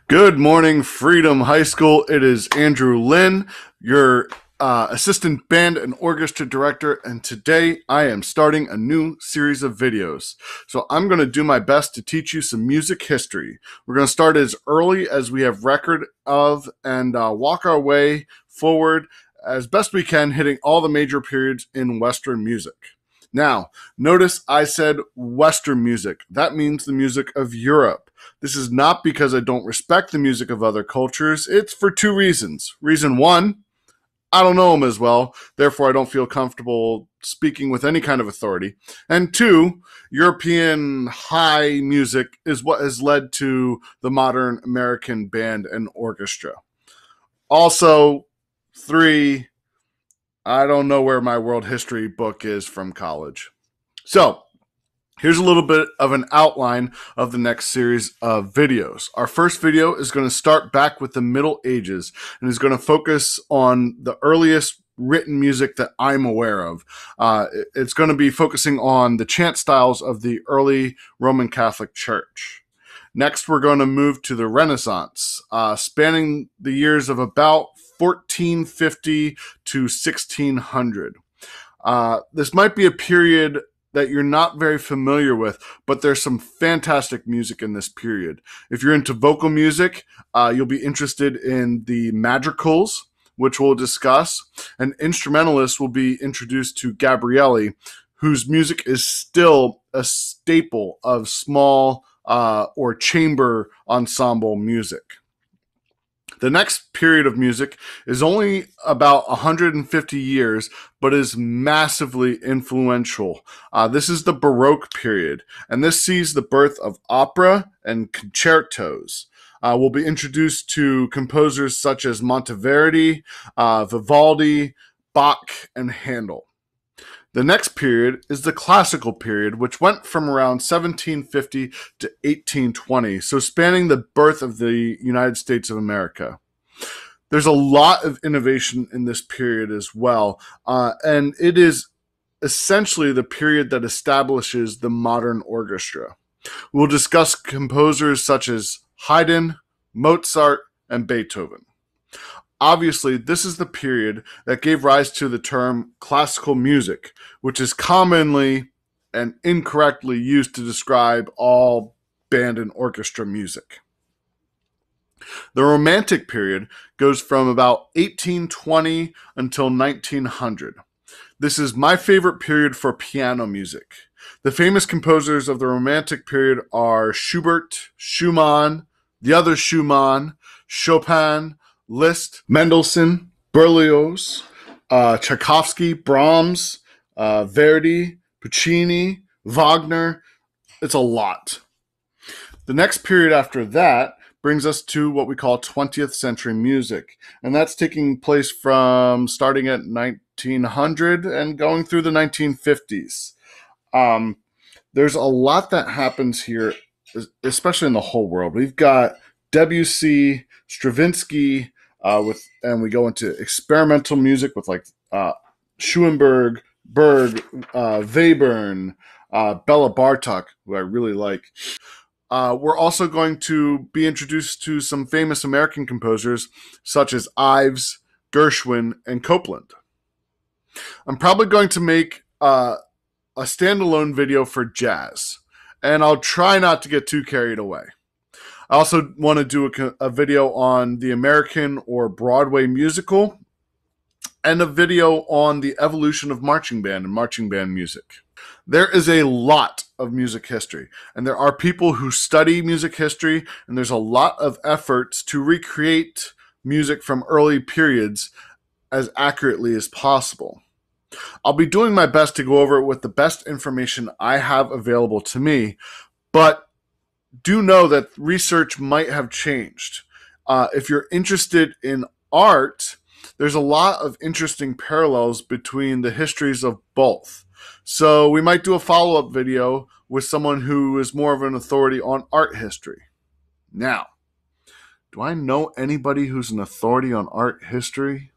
Good morning, Freedom High School. It is Andrew Lynn, your assistant band and orchestra director, and today I am starting a new series of videos. So I'm going to do my best to teach you some music history. We're going to start as early as we have record of and walk our way forward as best we can, hitting all the major periods in Western music. Now, notice I said Western music. That means the music of Europe. This is not because I don't respect the music of other cultures. It's for two reasons. Reason one, I don't know them as well. Therefore, I don't feel comfortable speaking with any kind of authority. And two, European high music is what has led to the modern American band and orchestra. Also, three, I don't know where my world history book is from college. So, here's a little bit of an outline of the next series of videos. Our first video is going to start back with the Middle Ages and is going to focus on the earliest written music that I'm aware of. It's going to be focusing on the chant styles of the early Roman Catholic Church. Next, we're going to move to the Renaissance, spanning the years of about 1450 to 1600. This might be a period that you're not very familiar with, but there's some fantastic music in this period. If you're into vocal music, you'll be interested in the madrigals, which we'll discuss, and instrumentalists will be introduced to Gabrielli, whose music is still a staple of small or chamber ensemble music. The next period of music is only about 150 years, but is massively influential. This is the Baroque period, and this sees the birth of opera and concertos. We'll be introduced to composers such as Monteverdi, Vivaldi, Bach, and Handel. The next period is the classical period, which went from around 1750 to 1820, so spanning the birth of the United States of America. There's a lot of innovation in this period as well, and it is essentially the period that establishes the modern orchestra. We'll discuss composers such as Haydn, Mozart, and Beethoven. Obviously, this is the period that gave rise to the term classical music, which is commonly and incorrectly used to describe all band and orchestra music. The Romantic period goes from about 1820 until 1900. This is my favorite period for piano music. The famous composers of the Romantic period are Schubert, Schumann, the other Schumann, Chopin, Liszt, Mendelssohn, Berlioz, Tchaikovsky, Brahms, Verdi, Puccini, Wagner. It's a lot. The next period after that brings us to what we call 20th century music, and that's taking place from starting at 1900 and going through the 1950s. There's a lot that happens here, especially in the whole world. We've got Debussy, Stravinsky, and we go into experimental music with like Schoenberg, Berg, Webern, Bela Bartok, who I really like. We're also going to be introduced to some famous American composers such as Ives, Gershwin, and Copland. I'm probably going to make a standalone video for jazz, and I'll try not to get too carried away. I also want to do a video on the American or Broadway musical and a video on the evolution of marching band and marching band music. There is a lot of music history, and there are people who study music history, and there's a lot of efforts to recreate music from early periods as accurately as possible. I'll be doing my best to go over it with the best information I have available to me, but do know that research might have changed. If you're interested in art, there's a lot of interesting parallels between the histories of both. So we might do a follow-up video with someone who is more of an authority on art history. Now, do I know anybody who's an authority on art history?